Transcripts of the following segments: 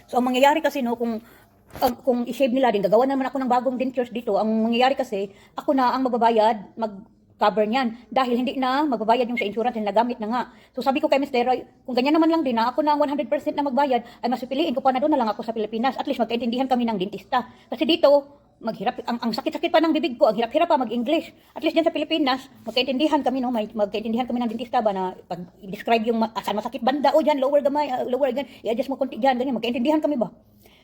So ang mangyayari kasi no, kung i-shave nila din, gagawa naman ako ng bagong dentures dito. Ang mangyayari kasi, ako na ang magbabayad, mag-cover niyan. Dahil hindi na magbabayad yung sa insurance na nagamit na nga. So sabi ko kay Mr. Roy, kung ganyan naman lang din na ako na ang 100% na magbayad, ay mas pipiliin ko pa na doon na lang ako sa Pilipinas. At least magkaintindihan kami ng dentista. Kasi dito, maghirap, ang sakit-sakit pa ng bibig ko, ang hirap-hirap pa mag-English. At least dyan sa Pilipinas, magkaintindihan kami, no? Magkaintindihan kami ng dentista ba na pag i-describe yung saan masakit banda, o dyan, lower gamay, lower gan, i-adjust mo konti dyan, ganyan, magkaintindihan kami ba?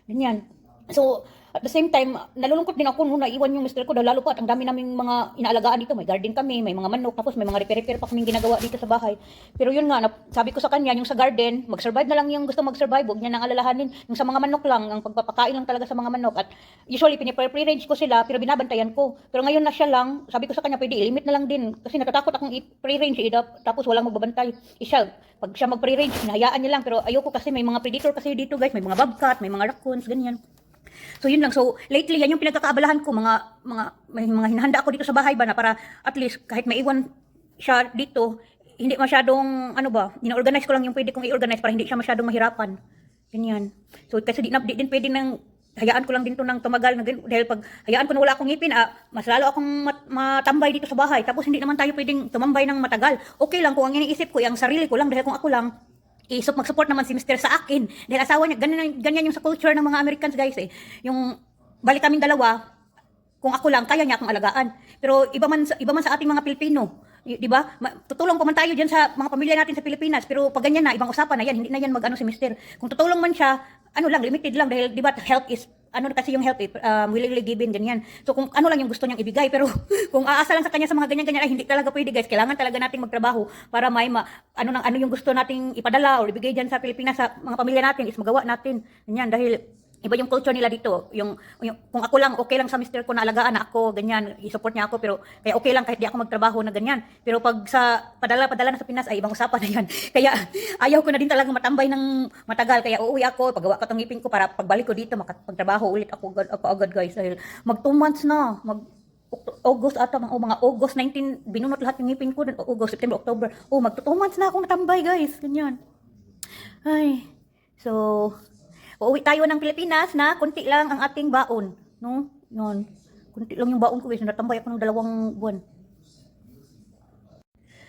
Ganyan. So, at the same time, nalulungkot din ako nung naiwan yung mister ko, lalo pa at ang dami naming mga inaalagaan dito. May garden kami, may mga manok, tapos may mga repair-repair pa kaming ginagawa dito sa bahay. Pero yun nga, sabi ko sa kanya, yung sa garden, mag-survive na lang yung gusto mag-survive, huwag niya nang alalahanin. Yung sa mga manok lang, ang pagpapakain lang talaga sa mga manok. At usually, pinipre-range ko sila, pero binabantayan ko. Pero ngayon na siya lang, sabi ko sa kanya, pwede i-limit na lang din. Kasi natatakot akong i-pre-range, tapos walang magbabantay. Pag siya mag-pre-range, hinahayaan niya lang. Pero ayoko kasi may mga predator kasi dito guys, may mga bobcat, may mga raccoons, ganyan. So yun lang. So lately yan yung pinagkakaabalahan ko, may mga hinahanda ako dito sa bahay ba na para at least kahit maiwan siya dito, hindi masyadong ina-organize ko lang yung pwede kong i-organize para hindi siya masyadong mahirapan. Ganyan. So kasi di din pwede nang hayaan ko lang din to ng tumagal na ganun, dahil pag hayaan ko na wala akong ngipin, mas lalo akong matambay dito sa bahay. Tapos hindi naman tayo pwedeng tumambay ng matagal. Okay lang kung ang iniisip ko yung sarili ko lang, dahil kung ako lang mag-support naman si Mr. sa akin. Dahil asawa niya, ganyan yung sa culture ng mga Americans guys eh. Yung balik kaming dalawa, kung ako lang, kaya niya akong alagaan. Pero iba man sa ating mga Pilipino. Di ba? Tutulong pa man tayo diyan sa mga pamilya natin sa Pilipinas. Pero pag ganyan na, ibang usapan na yan, hindi na yan mag-ano si Mr. Kung tutulong man siya, limited lang. Dahil di ba, help is kasi yung help willingly given, ganyan. So kung ano lang yung gusto niyang ibigay, pero kung aasa lang sa kanya sa mga ganyan-ganyan, ay hindi talaga pwede guys. Kailangan talaga nating magtrabaho para may ano yung gusto nating ipadala o ibigay diyan sa Pilipinas sa mga pamilya natin is magawa natin. Ganyan, dahil iba yung culture nila dito. Yung kung ako lang, okay lang sa mister ko na alagaan na ako, ganyan, i-support niya ako, pero kaya okay lang kahit di ako magtrabaho na ganyan. Pero pag sa padala na sa Pinas, ay ibang usapan na yan. Kaya ayaw ko na din talaga matambay ng matagal. Kaya uuwi ako, paggawa ko tong ngipin ko para pagbalik ko dito, makapagtrabaho ulit ako agad guys. Dahil mag 2 months na, August ata, mga August 19, binunot lahat yung ngipin ko. August, September, October. Mag 2 months na akong natambay guys. Ganyan. Ay, so uuwi tayo ng Pilipinas na konti lang ang ating baon, no? Yun. Konti lang yung baon ko guys, natambay ako ng 2 buwan.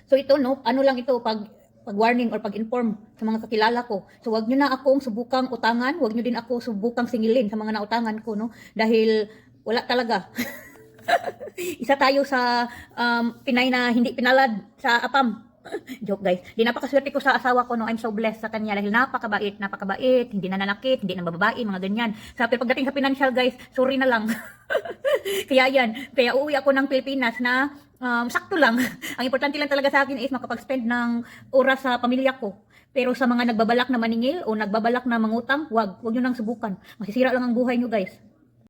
So ito no, ano lang ito pag-warning or pag-inform sa mga kakilala ko. So wag niyo na akong subukang utangan, wag niyo din ako subukang singilin sa mga nautangan ko, no? Dahil wala talaga. Isa tayo sa Pinay na hindi pinalad sa apam. Joke guys. Di napakaswerte ko sa asawa ko, no. I'm so blessed sa kanya dahil napakabait, hindi nananakit, hindi nambababae, mga ganyan. Sa pagdating sa financial guys, sorry na lang. Kaya uuwi ako ng Pilipinas na sakto lang. Ang importante lang talaga sa akin is makapag-spend ng oras sa pamilya ko. Pero sa mga nagbabalak na maningil o nagbabalak na mangutang, wag nyo nang subukan. Masisira lang ang buhay nyo guys.